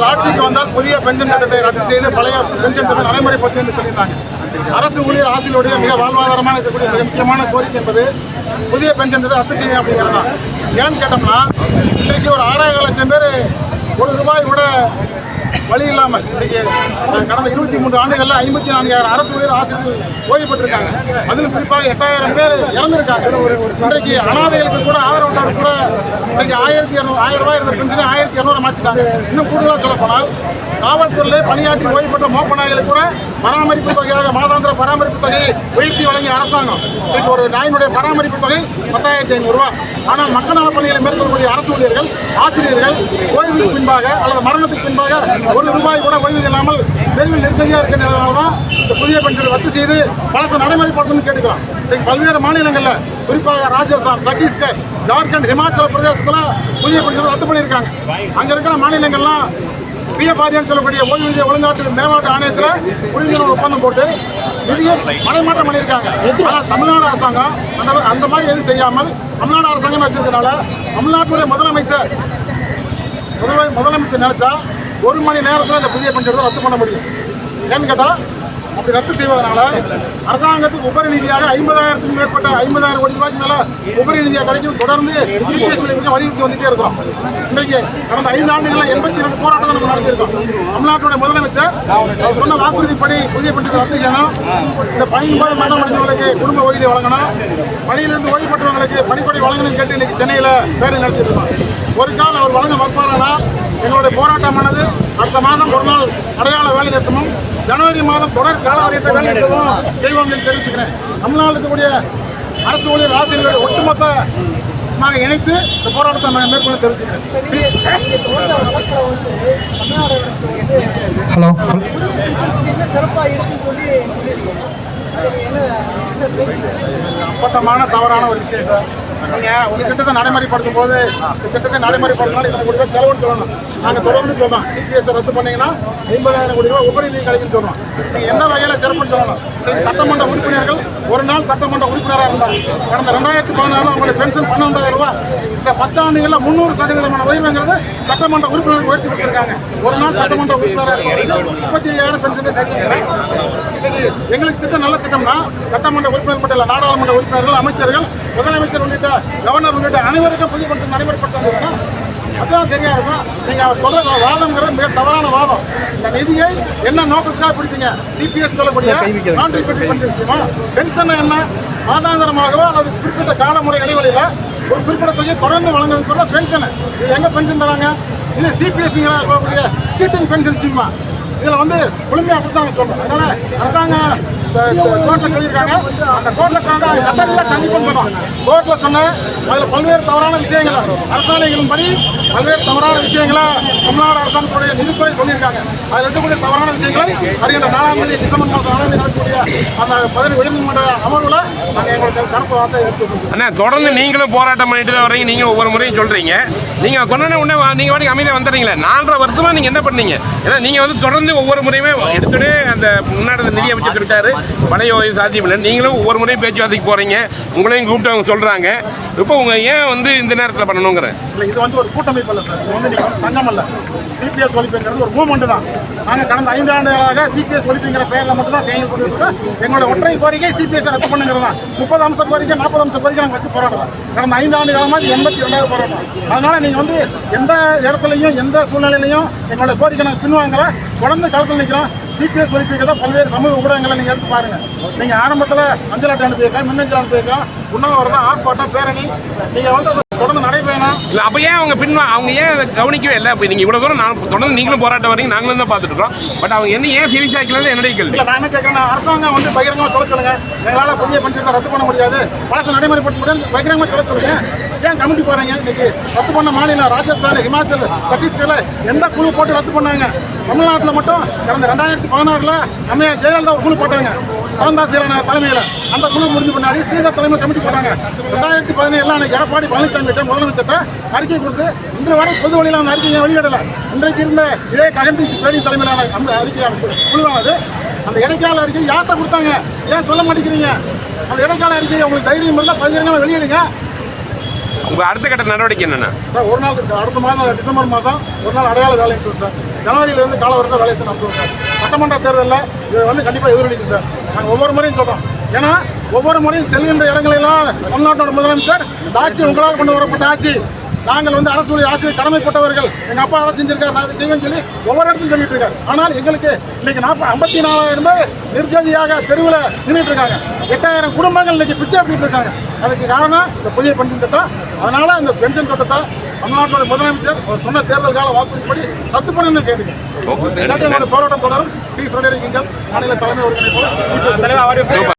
ஆட்சிக்கு வந்தால் புதிய பென்ஷன் திட்டத்தை ரத்து செய்து பழைய பென்ஷன் திட்டத்தை நடைமுறைப்படுத்தும் என்று சொல்லியிருந்தாங்க. அரசு ஊழியர் ஆசிரியருடைய மிக வாழ்வாதாரமான இருக்கக்கூடிய மிக முக்கியமான கோரிக்கை என்பது புதிய பென்ஷன் திட்டத்தை ரத்து செய்யும் அப்படிங்கிறது தான். ஏன்னு கேட்டோம்னா இன்றைக்கு ஒரு 6,000 லட்சம் பேர் ₹1 கூட வழி இல்லாமல் இன்றைக்கு கடந்த 23 ஆண்டுகளில் 54,000 அரசு ஊழியர் ஆசிரியர்கள் ஓய்வு பெற்றிருக்காங்க. அதில் குறிப்பாக 8,000 பேர் இறந்திருக்காங்க. இன்றைக்கு அனாதைகளுக்கு கூட ஆதரவு கூட இன்றைக்கு 1,200 ரூபாய் இருந்த பென்ஷனை 1,200 மாற்றிட்டாங்க. இன்னும் கூடுதலாக சொல்லப்போனால் காவல்துறையிலே பணியாற்றி ஓய்வு பெற்ற மோப்பநாய்களுக்கு கூட பராமரிப்பு தொகையாக மாதாந்திர பராமரிப்பு தொகையை உயர்த்தி வழங்கிய அரசாங்கம் இன்றைக்கு ஒரு நாயினுடைய பராமரிப்பு தொகை 10,500 ரூபாய். ஆனால் மக்கள் நலப் பணிகளை மேற்கொள்ளக்கூடிய அரசு ஊழியர்கள் ஆசிரியர்கள் ஓய்வுக்கு பின்பாக அல்லது மரணத்துக்கு பின்பாக ₹1 கூட ஓய்வு இல்லாமல் தெருவில் நெருக்கடியாக இருக்கிறதுனால தான் இந்த புதிய பென்ஷனை ரத்து செய்து பலச நடைமுறைப்படுத்தணும்னு கேட்டுக்கிறோம். இன்றைக்கு பல்வேறு மாநிலங்களில் குறிப்பாக ராஜஸ்தான், சத்தீஸ்கர், ஜார்க்கண்ட், ஹிமாச்சல பிரதேசத்தில் புதிய பென்ஷனை ரத்து பண்ணியிருக்காங்க. அங்கே இருக்கிற மாநிலங்கள்லாம் பிஎஃப்ஆர்ஏன்னு சொல்லக்கூடிய ஓய்வூதிய ஒழுங்காற்று மேம்பாட்டு ஆணையத்தில் புரிந்துணர்வு ஒப்பந்தம் போட்டு நிதியை மடைமாற்றம் பண்ணியிருக்காங்க. ஆனால் தமிழ்நாடு அரசாங்கம் அந்த மாதிரி எதுவும் செய்யாமல் தமிழ்நாடு அரசாங்கம் வச்சிருக்கனால தமிழ்நாட்டுடைய முதலமைச்சர் நினைச்சா 1 மணி நேரத்தில் இந்த புதிய பென்ஷனை ரத்து பண்ண முடியும். ஏன்னு கேட்டால் அப்படி ரத்து செய்வதனால அரசாங்கத்துக்கு உபரி நிதியாக 50,000க்கும் மேற்பட்ட 50,000 கோடி ரூபாய்க்கு மேலே உபரி நிதியாக கிடைக்கும். தொடர்ந்து சிபிஎஸ் வலியுறுத்தி வந்துட்டே இருக்கிறோம். இன்றைக்கு கடந்த 5 ஆண்டுகளில் 82 போராட்டம் நம்ம நடத்தியிருக்கோம். தமிழ்நாட்டுடைய முதலமைச்சர் அவர் சொன்ன வாக்குறுதிப்படி புதிய பென்ஷனை ரத்து செய்யணும். இந்த பணியும்போது மரணம் அடைந்தவர்களுக்கு குடும்ப ஓய்வூதியம் வழங்கணும். பணியிலிருந்து ஓய்வு பெற்றவங்களுக்கு பணிப்படை வழங்கணும்னு கேட்டு இன்னைக்கு சென்னையில் பேரணி நடத்திட்டு இருக்கோம். ஒரு கால் அவர் வழங்க மறுப்பாரானால் எங்களுடைய போராட்டமானது அடுத்த மாதம் 1 நாள் அடையாள வேலை நிறுத்தமும் ஜனவரி மாதம் தொடர் காலவரையற்ற வேலை நிறுத்தமும் செய்வோம் என்று தெரிவிச்சுக்கிறேன். தமிழ்நாடு இருக்கக்கூடிய அரசு ஊழியர் ஆசிரியர்களுடைய ஒட்டுமொத்தமாக இணைத்து இந்த போராட்டத்தை நான் மேற்கொண்டு தெரிவிச்சுக்கிறேன். ஹலோ, அப்பட்டமான தவறான ஒரு விஷயம் சார். நீங்கள் ஒரு திட்டத்தை நடைமுறைப்படுத்தும் போது இந்த திட்டத்தை நடைமுறைப்படுத்தினாலும் இத்தனை கோடி ரூபாய் செலவுன்னு சொல்லணும். நாங்கள் தொடர்ந்து சொல்கிறோம் சிபிஎஸ் ரத்து பண்ணிங்கன்னா 50,000 கோடி ரூபாய் உபரி நிதி கிடைக்குன்னு சொல்கிறோம். நீங்கள் எந்த வகையில் சிறப்புன்னு சொல்லணும். இன்றைக்கு சட்டமன்ற உறுப்பினர்கள் ஒரு நாள் சட்டமன்ற உறுப்பினராக இருந்தாங்க. கடந்த 2014 அவங்களுடைய பென்ஷன் 12,000 ரூபாய். இந்த 10 ஆண்டுகளில் 300% உயர்வுங்கிறது சட்டமன்ற உறுப்பினருக்கு உயர்த்தி கொடுத்துருக்காங்க. ஒரு நாள் சட்டமன்ற உறுப்பினராக 35,000 பென்ஷனை சேர்த்துக்கிறேன். இன்னைக்கு எங்களுக்கு திட்டம் நல்ல திட்டம்னா சட்டமன்ற உறுப்பினர் மட்டும் இல்லை, நாடாளுமன்ற உறுப்பினர்கள், அமைச்சர்கள், முதலமைச்சர் உள்ளிட்ட கவர்னர் உள்ளிட்ட அனைவருக்கும் புதிய பென்ஷன் நடைமுறைப்படுத்த அதுதான் சரியா இருக்கும். நீங்க அவர் சொல்ற வாதம்ங்கிறது மிக தவறான வாதம். இந்த நிதியை என்ன நோக்கத்துக்காக பிடிச்சிங்க? சிபிஎஸ் சொல்லக்கூடிய பென்ஷன் என்ன மாதாந்திரமாகவோ அல்லது குறிப்பிட்ட காலமுறை இடைவெளியில் ஒரு குறிப்பிட்ட தொகையை தொடர்ந்து வழங்குறதுக்குள்ள பென்ஷன். இது எங்க பென்ஷன் தராங்க? இது சிபிஎஸ்ங்கிற சொல்லக்கூடிய சீட்டிங் பென்ஷன் ஸ்கீமா. இதில் முழுமையாக அப்படித்தான் சொல்றோம். அதனால அரசாங்கம் கோர்ட்டில் சொல்லியிருக்காங்க. அந்த கோர்ட்டில் சட்டத்தில் கண்டிப்பாக சொல்றோம். கோர்ட்டில் சொன்ன அதில் பல்வேறு தவறான விஷயங்களை அரசாணைகளின் படி பல்வேறு தவறான விஷயங்களை தமிழ்நாடு அரசாங்கத்துடைய நிதித்துறை சொல்லியிருக்காங்க. அதில் இருக்கக்கூடிய தவறான விஷயங்களை வருகின்ற 4ஆம் தேதி டிசம்பர் மாதம் 4ஆம் தேதி நடக்கக்கூடிய அந்த 15 உயர்நீதிமன்ற அமர்வில் நாங்கள் எங்களுடைய கருப்பு வார்த்தை எடுத்துக்கொள்வோம். அண்ணா, தொடர்ந்து நீங்களும் போராட்டம் பண்ணிட்டு தான் வர்றீங்க. நீங்கள் ஒவ்வொரு முறையும் சொல்கிறீங்க. நீங்கள் சொன்ன உடனே நீங்கள் வாட்டி அமைதியாக வந்துடுறீங்களே. 4.5 வருஷமாக நீங்கள் என்ன பண்ணீங்க? ஏன்னா நீங்கள் தொடர்ந்து ஒவ்வொரு முறையுமே எடுத்துகிட்டு அந்த முன்னாடி நிதி அமைச்சர் சொல்லிட்டாரு பழைய ஓய்வு சாத்தியம் இல்லை. நீங்களும் ஒவ்வொரு முறையும் பேச்சுவார்த்தைக்கு போகிறீங்க. உங்களையும் கூப்பிட்டு அவங்க சொல்கிறாங்க. இப்போ உங்கள் ஏன் இந்த நேரத்தில் பண்ணணுங்கிற இல்லை, இது ஒரு கூட்டமைப்பு இல்லை சார். இது நீங்கள் சங்கம் இல்லை. சிபிஎஸ் ஒழிப்புங்கிறது ஒரு மூவ்மெண்ட் தான். நாங்கள் கடந்த 5 ஆண்டுகளாக சிபிஎஸ் ஒழிப்புங்கிற பெயரில் மட்டும் தான் செயல் கொண்டிருக்கிறோம். எங்களோட ஒற்றை கோரிக்கை சிபிஎஸ் ரத்து பண்ணுங்கிறது தான். 30 அம்ச கோரிக்கை 40 அம்ச கோரிக்கை நாங்கள் வச்சு போராடுறோம். கடந்த 5 ஆண்டு காலமாக 82வது போராட்டம். அதனால் நீங்கள் எந்த இடத்துலையும் எந்த சூழ்நிலையிலையும் எங்களோட கோரிக்கை நாங்கள் பின்வாங்கலை. தொடர்ந்து களத்தில் நிற்கிறோம். சிபிஎஸ் ஒழிப்புங்கிறத பல்வேறு சமூக ஊடகங்களை நீங்கள் எடுத்து பாருங்கள். நீங்கள் ஆரம்பத்தில் அஞ்சல் அட்டை அனுப்பியிருக்கேன், மின்னஞ்சல் அனுப்பியிருக்கோம், உண்ணாவிரதம், ஆர்ப்பாட்டம், பேரணி நீங்கள் தொடர்ந்து நடைபெறணும். இல்லை, அப்போ ஏன் அவங்க ஏன் அதை கவனிக்கவே இல்லை? அப்போ நீங்கள் இவ்வளோ தூரம் தொடர்ந்து நீங்களும் போராட்டம் வரீங்க, நாங்களும் தான் பார்த்துட்டு இருக்கோம். பட் அவங்க ஏன் செவி சாய்க்கலன்னு என்னுடைய கேள்வி. இல்லை, நான் என்ன கேட்குறேன், அரசாங்கம் பகிரங்கமாக சொல்லுங்க. எங்களால் புதிய பென்ஷனை ரத்து பண்ண முடியாது, பழசை நடைமுறைப்படுத்த முடியாது, பகிரங்கமாக சொல்லுங்க. ஏன் கமிட்டி போகிறீங்க? இன்னைக்கு ரத்து பண்ண மாநிலம் ராஜஸ்தான், ஹிமாச்சல், சத்தீஸ்கரில் எந்த குழு போட்டு ரத்து பண்ணாங்க? தமிழ்நாட்டில் மட்டும் கடந்த 2016 நம்ம ஜெயலலிதா ஒரு குழு போட்டாங்க, சாந்தாசீரன் தலைமையில். அந்த குழு முடிஞ்ச பின்னாடி ஸ்ரீதர் தலைமையில் கமிட்டி போட்டாங்க. 2017 அன்னைக்கு எடப்பாடி பழனிசாமி முதலமைச்சர்கிட்ட அறிக்கை கொடுத்து இன்று வரை பொது வழியில் அந்த அறிக்கையை வெளியிடலை. இன்றைக்கு இருந்த இதே ககன்தீப் சிங் தலைமையிலான அந்த அறிக்கை குழுவானது அந்த இடைக்கால அறிக்கை யார்கிட்ட கொடுத்தாங்க? ஏன் சொல்ல மாட்டேங்கிறீங்க? அந்த இடைக்கால அறிக்கையை உங்களுக்கு தைரியம் இருந்தால் பகிரங்கமாக வெளியிடுங்க. உங்க அடுத்த கட்ட நடவடிக்கை என்னன்னா சார் ஒரு நாள் அடுத்த மாதம் டிசம்பர் மாதம் ஒரு நாள் அடையாள வேலை இருக்குது சார். ஜனவரியிலிருந்து காலவரத்தை வேலையை நடத்துவோம் சார். சட்டமன்ற தேர்தலில் இது வந்து கண்டிப்பாக எதிரொலிக்கும் சார். நாங்கள் ஒவ்வொரு முறையும் சொல்கிறோம். ஏன்னா ஒவ்வொரு முறையும் செல்கின்ற இடங்களெல்லாம் தமிழ்நாட்டோட முதலமைச்சர் இந்த ஆட்சி உங்களால் கொண்டு வரப்பட்ட ஆட்சி, நாங்கள் வந்து அரசு ஆசிரியர் கடமைப்பட்டவர்கள், எங்கள் அப்பா அதை செஞ்சிருக்காரு, நான் அதை செய்வேன்னு சொல்லி ஒவ்வொரு இடத்துலையும் சொல்லிட்டு இருக்காரு. ஆனால் எங்களுக்கு இன்னைக்கு 54,000 பேர் நிர்கதியாக தெருவில் நின்றுட்டு இருக்காங்க. 8,000 குடும்பங்கள் இன்னைக்கு பிச்சை எடுத்துக்கிட்டு இருக்காங்க. அதுக்கு காரணம் இந்த புதிய பென்ஷன் திட்டம். அதனால இந்த பென்ஷன் திட்டத்தை தமிழ்நாட்டோட முதலமைச்சர் அவர் சொன்ன தேர்தல் கால வாக்குறுதிப்படி ரத்து பண்ணணும்னு கேட்டுக்கேன். போராட்டம் தொடரும். டி. ஃபிரெடரிக் எங்கல்ஸ் மாநில தலைமை ஒருங்கிணைப்பாளர்.